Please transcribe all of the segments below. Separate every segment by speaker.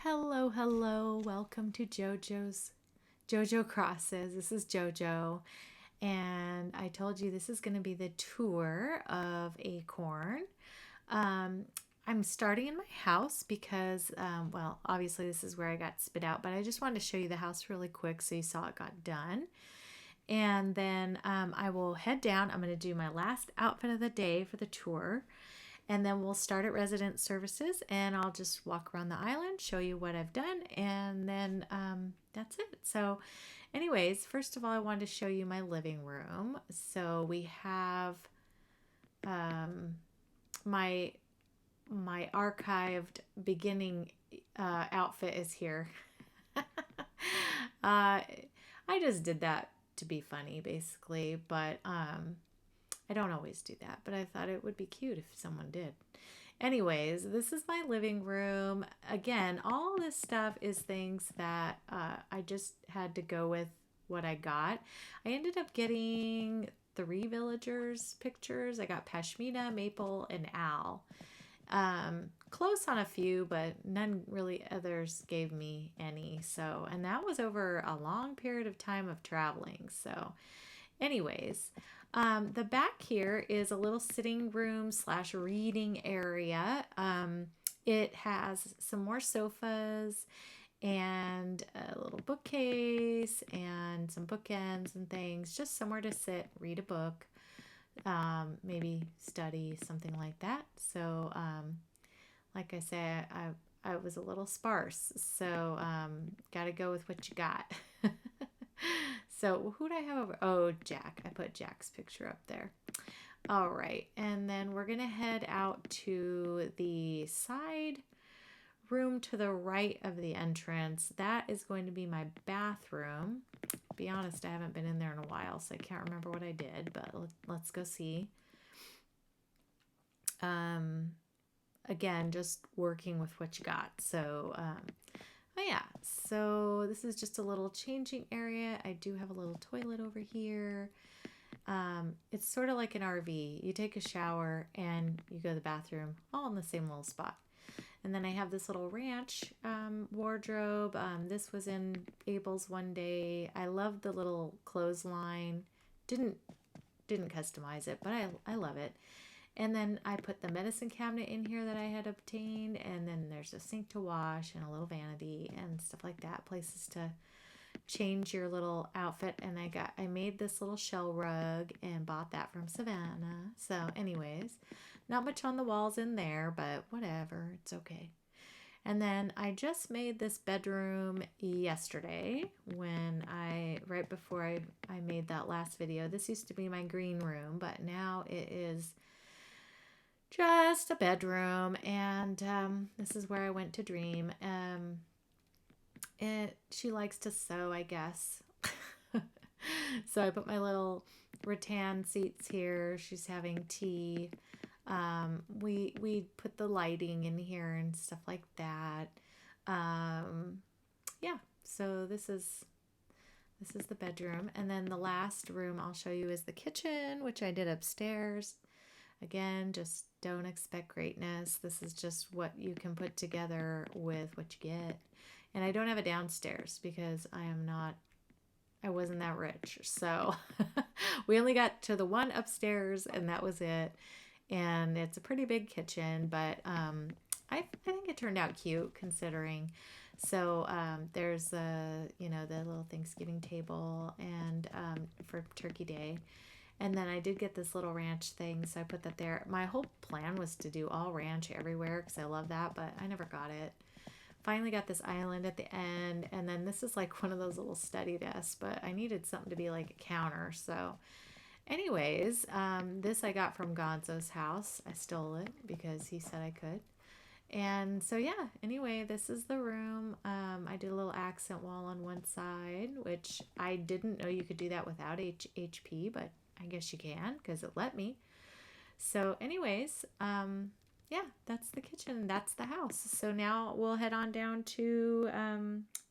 Speaker 1: Hello, hello. Welcome to JoJo Crosses. This is JoJo, and I told you this is going to be the tour of Acorn. I'm starting in my house because, well, obviously this is where I got spit out, but I just wanted to show you the house really quick so you saw it got done. And then I will head down. I'm going to do my last outfit of the day for the tour. And then we'll start at resident services and I'll just walk around the island, show you what I've done, and then that's it. So anyways, first of all, I wanted to show you my living room. So we have my archived beginning outfit is here. I just did that to be funny, basically, but I don't always do that, but I thought it would be cute if someone did. Anyways, this is my living room. Again, all this stuff is things that I just had to go with what I got. I ended up getting 3 villagers pictures. I got Pashmina, Maple, and Al. Close on a few, but none really others gave me any. So, and that was over a long period of time of traveling. So anyways, the back here is a little sitting room / reading area. It has some more sofas and a little bookcase and some bookends and things, just somewhere to sit, read a book, maybe study, something like that. So, like I said, I was a little sparse, so got to go with what you got. So who do I have over? Oh, Jack. I put Jack's picture up there. All right. And then we're going to head out to the side room to the right of the entrance. That is going to be my bathroom. To be honest, I haven't been in there in a while, so I can't remember what I did, but let's go see. Again, just working with what you got. So, oh yeah, so this is just a little changing area. I do have a little toilet over here. It's sort of like an RV. You take a shower and you go to the bathroom all in the same little spot. And then I have this little ranch wardrobe. This was in Abel's one day. I love the little clothesline. Didn't customize it, but I love it. And then I put the medicine cabinet in here that I had obtained. And then there's a sink to wash and a little vanity and stuff like that. Places to change your little outfit. And I made this little shell rug and bought that from Savannah. So anyways, not much on the walls in there, but whatever. It's okay. And then I just made this bedroom yesterday right before I made that last video. This used to be my green room, but now it is just a bedroom, and this is where I went to dream. She likes to sew, I guess. So I put my little rattan seats here. She's having tea. We put the lighting in here and stuff like that. Yeah, so this is the bedroom, and then the last room I'll show you is the kitchen, which I did upstairs. Again, just don't expect greatness. This is just what you can put together with what you get. And I don't have it downstairs because I wasn't that rich. So we only got to the one upstairs and that was it. And it's a pretty big kitchen, but I think it turned out cute considering. So there's the little Thanksgiving table and for Turkey Day. And then I did get this little ranch thing, so I put that there. My whole plan was to do all ranch everywhere because I love that, but I never got it. Finally got this island at the end, and then this is like one of those little study desks, but I needed something to be like a counter. So anyways, this I got from Gonzo's house. I stole it because he said I could. And so yeah, anyway, this is the room. I did a little accent wall on one side, which I didn't know you could do that without HP, but I guess you can because it let me. So anyways, yeah, that's the kitchen. That's the house. So now we'll head on down to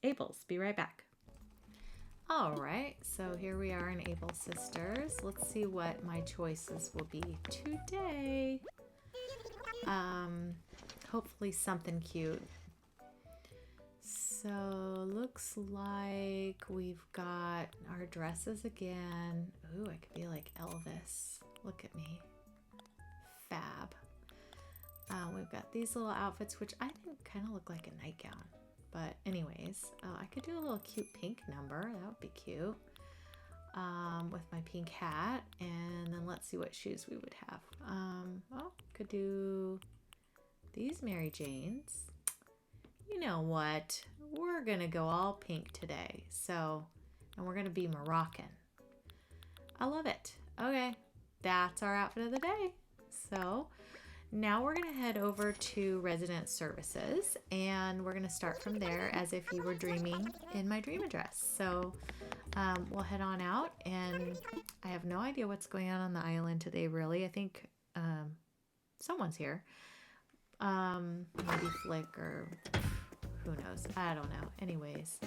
Speaker 1: Abel's. Be right back. All right, so here we are in Abel's Sisters. Let's see what my choices will be today. Hopefully something cute. So looks like we've got our dresses again. Ooh, I could be like Elvis. Look at me. Fab. We've got these little outfits, which I think kind of look like a nightgown. But anyways, I could do a little cute pink number. That would be cute. With my pink hat. And then let's see what shoes we would have. Could do these Mary Janes. You know what? We're going to go all pink today. And we're going to be Moroccan. I love it. Okay, that's our outfit of the day. So now we're going to head over to resident services, and we're going to start from there as if you were dreaming in my dream address. So we'll head on out, and I have no idea what's going on the island today, really. I think someone's here. Maybe Flick or who knows? I don't know. Anyways,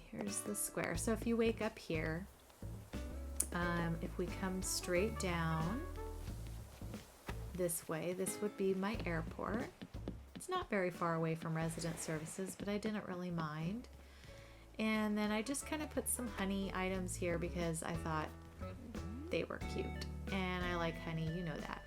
Speaker 1: here's the square. So if you wake up here, if we come straight down this way, this would be my airport. It's not very far away from resident services, but I didn't really mind. And then I just kind of put some honey items here because I thought they were cute. And I like honey, you know that.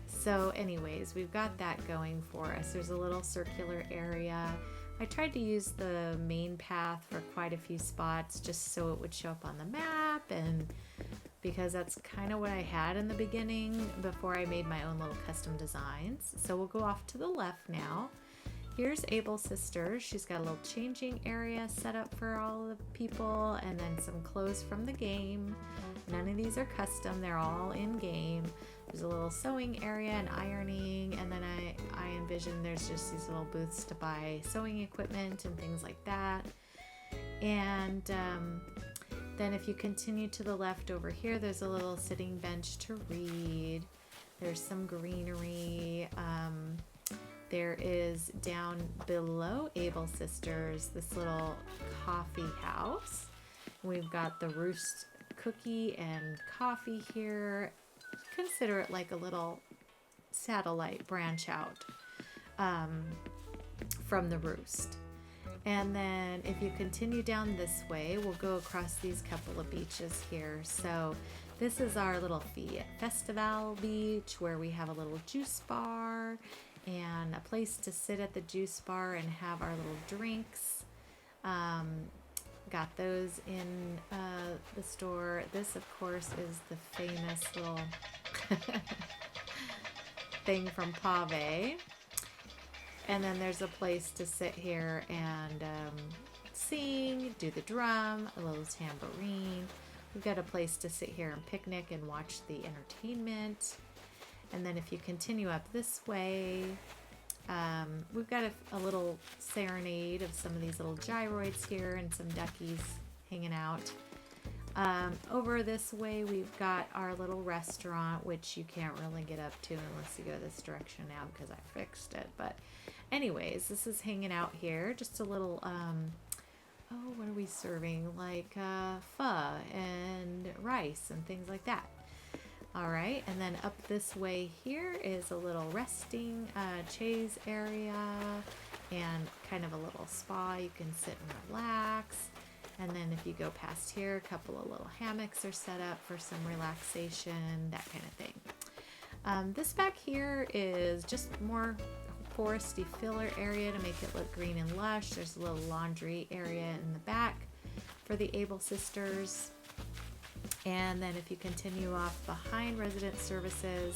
Speaker 1: So anyways, we've got that going for us. There's a little circular area. I tried to use the main path for quite a few spots just so it would show up on the map, and because that's kind of what I had in the beginning before I made my own little custom designs. So we'll go off to the left now. Here's Able Sisters. She's got a little changing area set up for all the people, and then some clothes from the game. None of these are custom, they're all in game. There's a little sewing area and ironing, and then I envision there's just these little booths to buy sewing equipment and things like that. And then if you continue to the left over here, there's a little sitting bench to read. There's some greenery. There is down below Able Sisters this little coffee house. We've got the Roost cookie and coffee here. Consider it like a little satellite branch out from the Roost. And then if you continue down this way, we'll go across these couple of beaches here. So this is our little Festival beach where we have a little juice bar and a place to sit at the juice bar and have our little drinks. Got those in the store. This, of course, is the famous little thing from Pave. And then there's a place to sit here and sing, do the drum, a little tambourine. We've got a place to sit here and picnic and watch the entertainment. And then if you continue up this way, we've got a little serenade of some of these little gyroids here and some duckies hanging out. Over this way, we've got our little restaurant, which you can't really get up to unless you go this direction now because I fixed it. But anyways, this is hanging out here. Just a little, what are we serving? Like pho and rice and things like that. All right, and then up this way here is a little resting chaise area and kind of a little spa. You can sit and relax. And then if you go past here, a couple of little hammocks are set up for some relaxation, that kind of thing. This back here is just more foresty filler area to make it look green and lush. There's a little laundry area in the back for the Able Sisters. And then if you continue off behind resident services,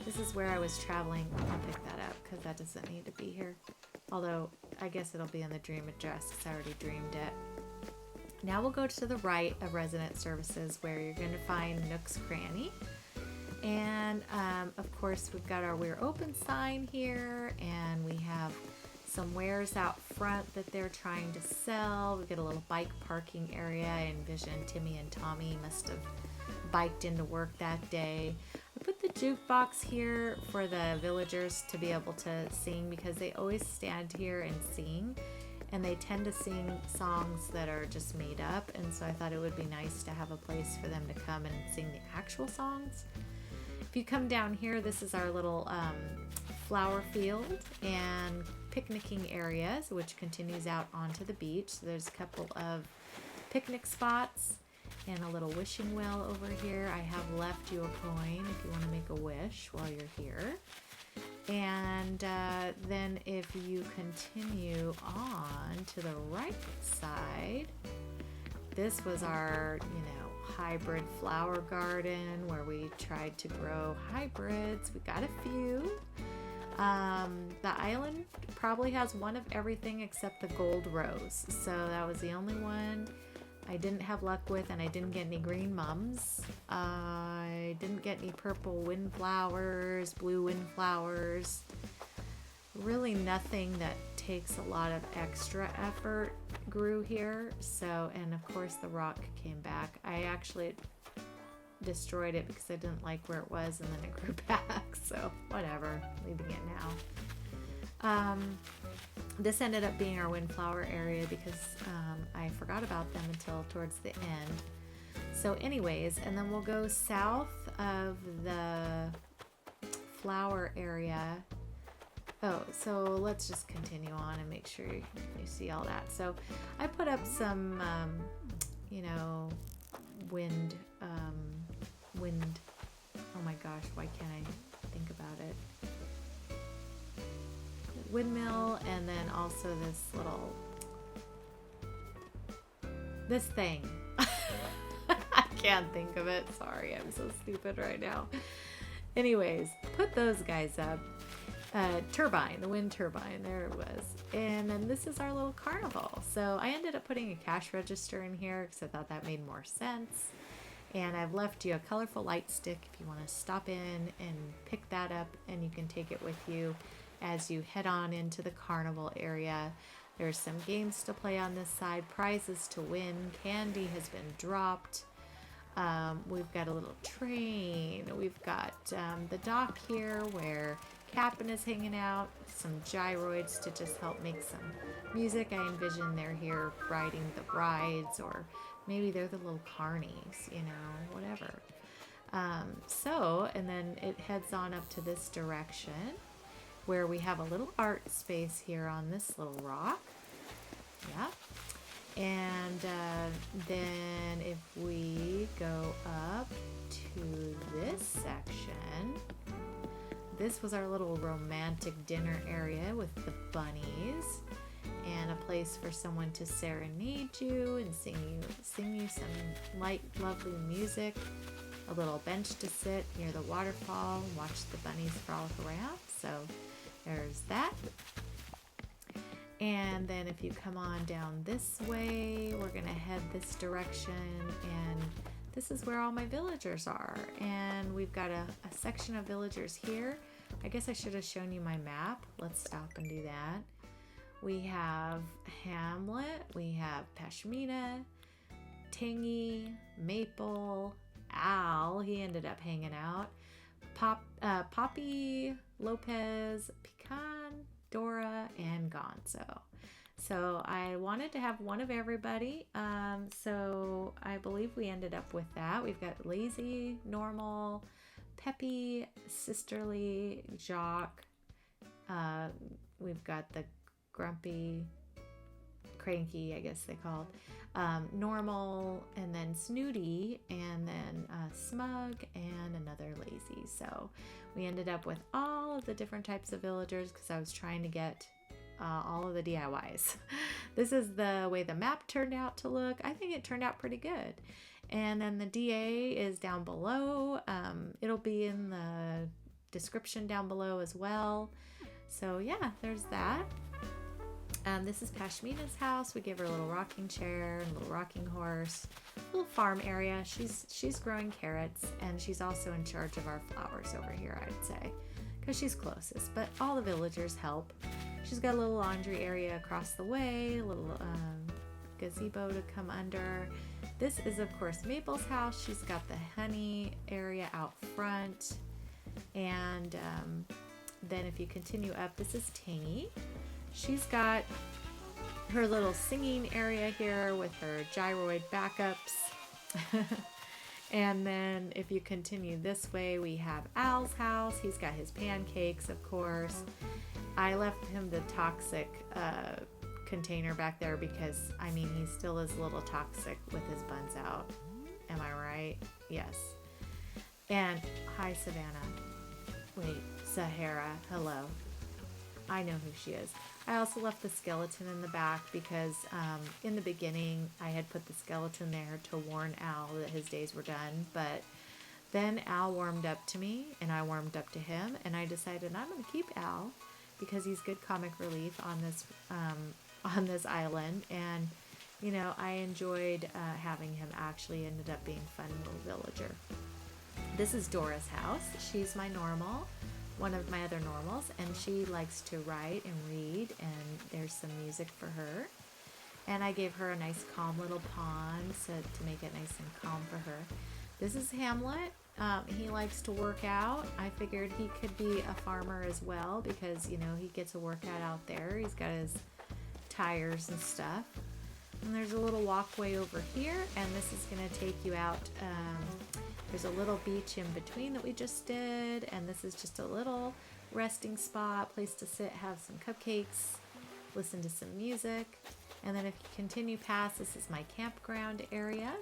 Speaker 1: this is where I was traveling. I'll pick that up because that doesn't need to be here. Although I guess it'll be in the dream address because I already dreamed it. Now we'll go to the right of resident services where you're going to find Nooks Cranny. And of course we've got our We're Open sign here, and we have some wares out front that they're trying to sell. We get a little bike parking area. I envision Timmy and Tommy must have biked into work that day. I put the jukebox here for the villagers to be able to sing because they always stand here and sing, and they tend to sing songs that are just made up, and so I thought it would be nice to have a place for them to come and sing the actual songs. If you come down here, this is our little flower field, and picnicking areas, which continues out onto the beach. So there's a couple of picnic spots and a little wishing well over here. I have left you a coin if you want to make a wish while you're here. And then if you continue on to the right side, this was our, hybrid flower garden where we tried to grow hybrids. We got a few. The island probably has one of everything except the gold rose. So that was the only one I didn't have luck with, and I didn't get any green mums. I didn't get any purple windflowers, blue windflowers. Really nothing that takes a lot of extra effort grew here. So, and of course the rock came back. I actually destroyed it because I didn't like where it was, and then it grew back. So whatever, leaving it now. This ended up being our windflower area because I forgot about them until towards the end. So anyways, and then we'll go south of the flower area. Oh, so let's just continue on and make sure you see all that. So I put up some, wind, oh my gosh, why can't I think about it? Windmill, and then also this thing. I can't think of it. Sorry, I'm so stupid right now. Anyways, put those guys up. Turbine, the wind turbine, there it was. And then this is our little carnival. So I ended up putting a cash register in here because I thought that made more sense. And I've left you a colorful light stick if you want to stop in and pick that up, and you can take it with you as you head on into the carnival area. There's some games to play on this side, prizes to win, candy has been dropped. We've got a little train. We've got the dock here where Captain is hanging out, some gyroids to just help make some music. I envision they're here riding the rides, or maybe they're the little carnies, whatever. And then it heads on up to this direction where we have a little art space here on this little rock. Yeah. And then if we go up to this section, this was our little romantic dinner area with the bunnies, and a place for someone to serenade you and sing you some light, lovely music. A little bench to sit near the waterfall and watch the bunnies frolic around. So there's that. And then if you come on down this way, we're gonna head this direction, and this is where all my villagers are. And we've got a section of villagers here. I guess I should have shown you my map. Let's stop and do that. We have Hamlet, we have Pashmina, Tangy, Maple, Al, he ended up hanging out, Poppy, Lopez, Pecan, Dora, and Gonzo. So I wanted to have one of everybody, so I believe we ended up with that. We've got Lazy, Normal, Peppy, Sisterly, Jock, we've got the Grumpy, Cranky, I guess they called, Normal, and then Snooty, and then Smug, and another Lazy. So we ended up with all of the different types of villagers because I was trying to get all of the DIYs. This is the way the map turned out to look. I think it turned out pretty good. And then the DA is down below. It'll be in the description down below as well. So yeah, there's that. This is Pashmina's house. We give her a little rocking chair and a little rocking horse, a little farm area. She's growing carrots, and she's also in charge of our flowers over here, I'd say, because she's closest, but all the villagers help. She's got a little laundry area across the way, a little gazebo to come under. This is, of course, Maple's house. She's got the honey area out front. And then if you continue up, this is Tangy. She's got her little singing area here with her gyroid backups. And then if you continue this way, we have Al's house. He's got his pancakes, of course. I left him the toxic container back there because, I mean, he still is a little toxic with his buns out. Am I right? Yes. And hi, Savannah. Wait, Sahara. Hello. I know who she is. I also left the skeleton in the back because in the beginning I had put the skeleton there to warn Al that his days were done, but then Al warmed up to me and I warmed up to him, and I decided I'm going to keep Al because he's good comic relief on this island, and you know, I enjoyed having him. Actually ended up being a fun little villager. This is Dora's house. She's my normal, one of my other normals, and she likes to write and read, and there's some music for her. And I gave her a nice calm little pond to make it nice and calm for her. This is Hamlet. He likes to work out. I figured he could be a farmer as well because, you know, he gets a workout out there. He's got his tires and stuff. And there's a little walkway over here, and this is going to take you out. There's a little beach in between that we just did, and this is just a little resting spot, place to sit, have some cupcakes, listen to some music. And then if you continue past, this is my campground area,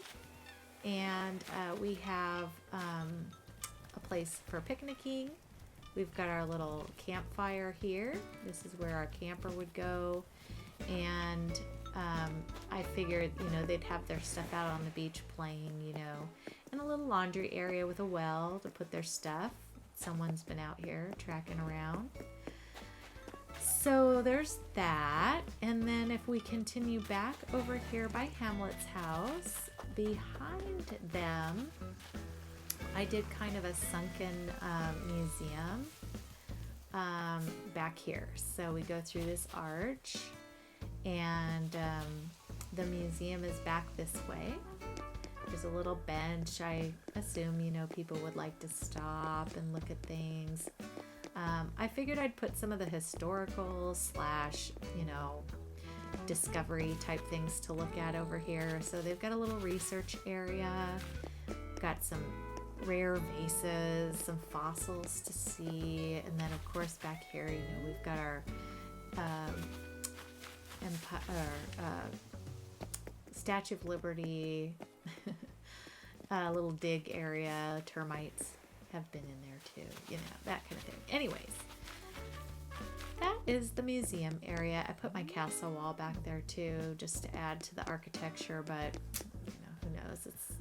Speaker 1: and we have a place for picnicking. We've got our little campfire here. This is where our camper would go, and I figured, you know, they'd have their stuff out on the beach playing, you know, and a little laundry area with a well to put their stuff. Someone's been out here tracking around. So there's that. And then if we continue back over here by Hamlet's house, behind them, I did kind of a sunken museum back here. So we go through this arch, and the museum is back this way. There's a little bench. I assume, you know, people would like to stop and look at things. I figured I'd put some of the historical / you know, discovery type things to look at over here. So they've got a little research area, got some rare vases, some fossils to see, and then of course back here, you know, we've got our Statue of Liberty, a little dig area. Termites have been in there too, you know, that kind of thing. Anyways, that is the museum area. I put my castle wall back there too, just to add to the architecture, but you know, who knows, it's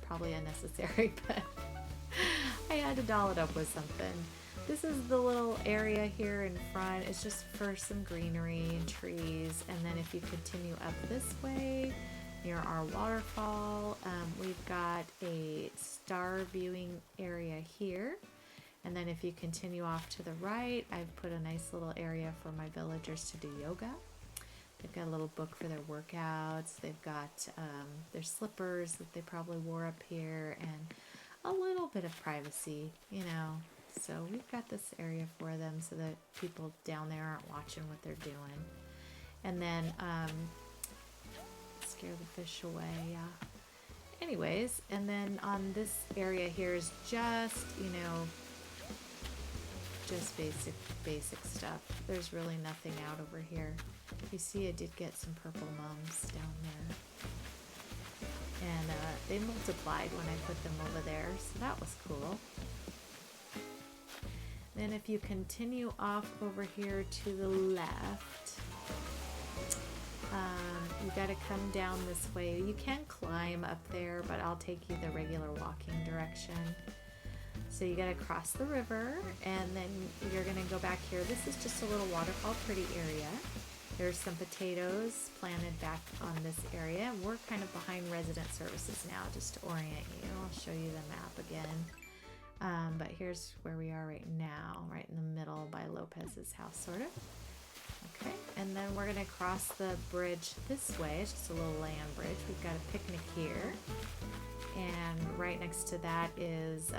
Speaker 1: probably unnecessary, but I had to doll it up with something. This is the little area here in front. It's just for some greenery and trees. And then if you continue up this way, near our waterfall, we've got a star viewing area here. And then if you continue off to the right, I've put a nice little area for my villagers to do yoga. They've got a little book for their workouts. They've got their slippers that they probably wore up here, and a little bit of privacy, you know. So we've got this area for them so that people down there aren't watching what they're doing. And then scare the fish away, yeah. Anyways, and then on this area here is just, you know, just basic stuff. There's really nothing out over here. You see I did get some purple mums down there. And they multiplied when I put them over there, so that was cool. Then if you continue off over here to the left, you got to come down this way. You can climb up there, but I'll take you the regular walking direction. So you got to cross the river, and then you're going to go back here. This is just a little waterfall pretty area. There's some potatoes planted back on this area. We're kind of behind resident services now, just to orient you. I'll show you the map again. But here's where we are right now, right in the middle by Lopez's house, sort of. Okay, and then we're going to cross the bridge this way. It's just a little land bridge. We've got a picnic here. And right next to that is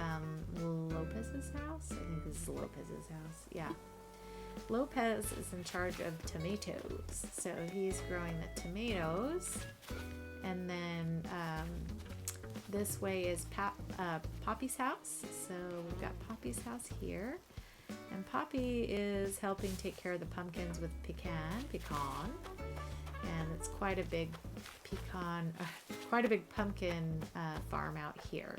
Speaker 1: Lopez's house. I think this is Lopez's house. Yeah. Lopez is in charge of tomatoes. So he's growing the tomatoes. And then this way is Poppy's house. So we've got Poppy's house here. And Poppy is helping take care of the pumpkins with pecan. And it's quite a big pumpkin farm out here.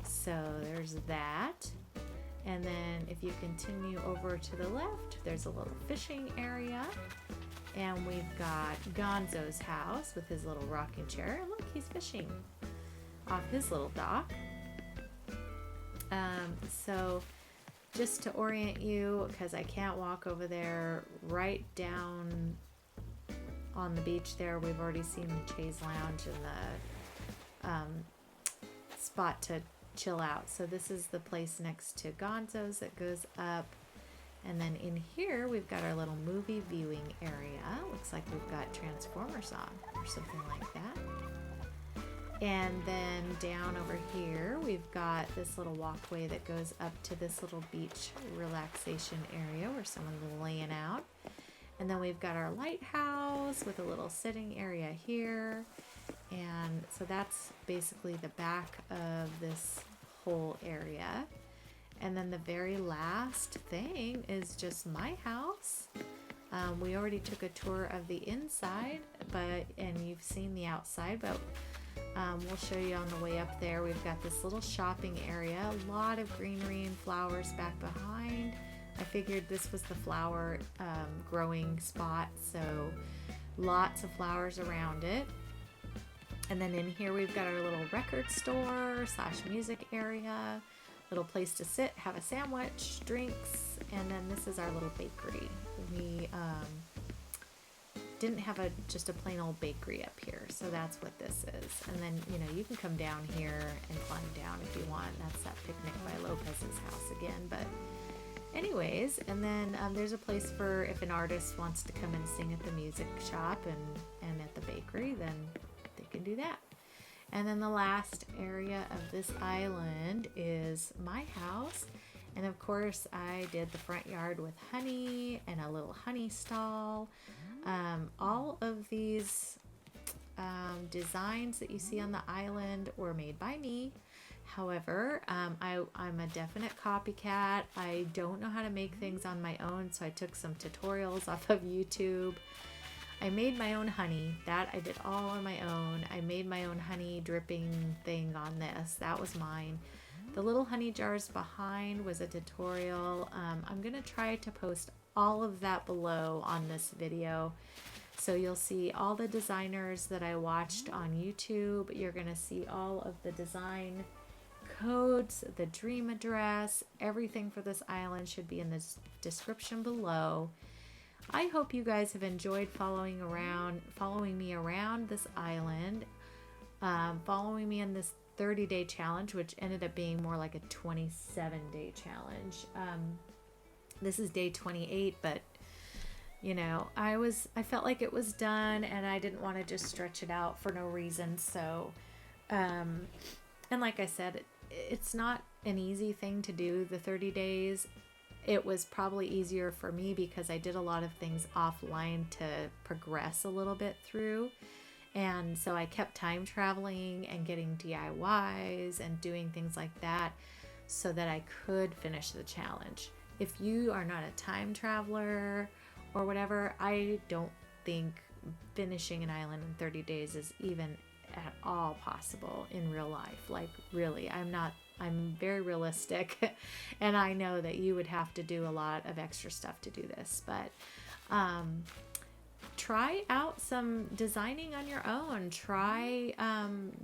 Speaker 1: So there's that. And then if you continue over to the left, there's a little fishing area. And we've got Gonzo's house with his little rocking chair. Look, he's fishing off his little dock. So just to orient you, because I can't walk over there, right down on the beach there, we've already seen the chaise lounge and the spot to chill out. So this is the place next to Gonzo's that goes up. And then in here, we've got our little movie viewing area. Looks like we've got Transformers on or something like that. And then down over here, we've got this little walkway that goes up to this little beach relaxation area where someone's laying out. And then we've got our lighthouse with a little sitting area here. And so that's basically the back of this whole area. And then the very last thing is just my house. We already took a tour of the inside, and you've seen the outside, but we'll show you on the way up there. We've got this little shopping area, a lot of greenery and flowers back behind. I figured this was the flower growing spot, so lots of flowers around it. And then in here we've got our little record store / music area, little place to sit, have a sandwich, drinks, and then this is our little bakery. We didn't have just a plain old bakery up here, so that's what this is. And then, you can come down here and climb down if you want. That's that picnic by Lopez's house again. But anyways, and then there's a place for if an artist wants to come and sing at the music shop and at the bakery, then they can do that. And then the last area of this island is my house. And of course, I did the front yard with honey and a little honey stall. All of these designs that you see on the island were made by me. However, I'm a definite copycat. I don't know how to make things on my own, so I took some tutorials off of YouTube. I made my own honey. That I did all on my own. I made my own honey dripping thing on this. That was mine. The little honey jars behind was a tutorial. I'm going to try to post all of that below on this video. So you'll see all the designers that I watched on YouTube. You're going to see all of the design codes, the dream address, everything for this island should be in the description below. I hope you guys have enjoyed following me around this island, following me in this 30-day challenge, which ended up being more like a 27-day challenge. This is day 28, but I felt like it was done and I didn't want to just stretch it out for no reason. So, and like I said, it's not an easy thing to do, the 30 days. It was probably easier for me because I did a lot of things offline to progress a little bit through. And so I kept time traveling and getting DIYs and doing things like that so that I could finish the challenge. If you are not a time traveler or whatever, I don't think finishing an island in 30 days is even at all possible in real life. Like, really, I'm very realistic and I know that you would have to do a lot of extra stuff to do this, but try out some designing on your own. Try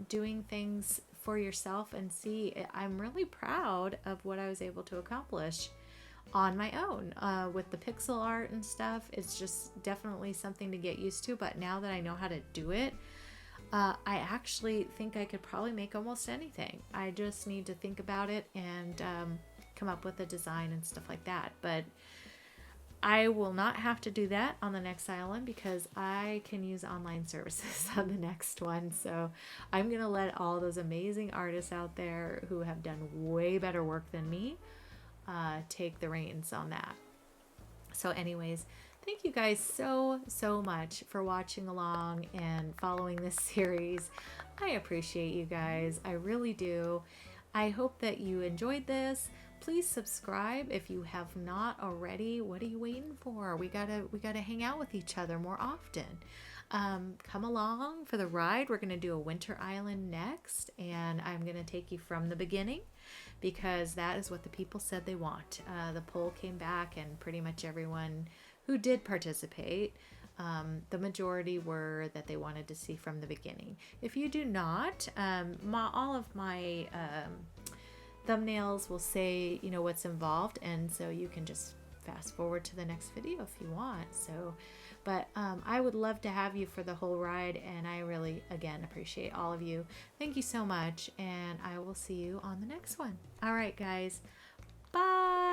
Speaker 1: doing things for yourself and see. I'm really proud of what I was able to accomplish on my own with the pixel art and stuff. It's just definitely something to get used to, but now that I know how to do it, I actually think I could probably make almost anything. I just need to think about it and come up with a design and stuff like that. But I will not have to do that on the next island because I can use online services on the next one. So I'm going to let all those amazing artists out there who have done way better work than me take the reins on that. So anyways, Thank you guys so much for watching along and following this series. I appreciate you guys. I really do. I hope that you enjoyed this. Please subscribe if you have not already. What are you waiting for? We gotta hang out with each other more often. Come along for the ride. We're gonna do a winter island next, and I'm gonna take you from the beginning because that is what the people said they want. The poll came back, and pretty much everyone who did participate, the majority were that they wanted to see from the beginning. If you do not, all of my thumbnails will say, you know, what's involved, and so you can just fast forward to the next video if you want. So, but I would love to have you for the whole ride, and I really, again, appreciate all of you. Thank you so much, and I will see you on the next one. All right, guys. Bye.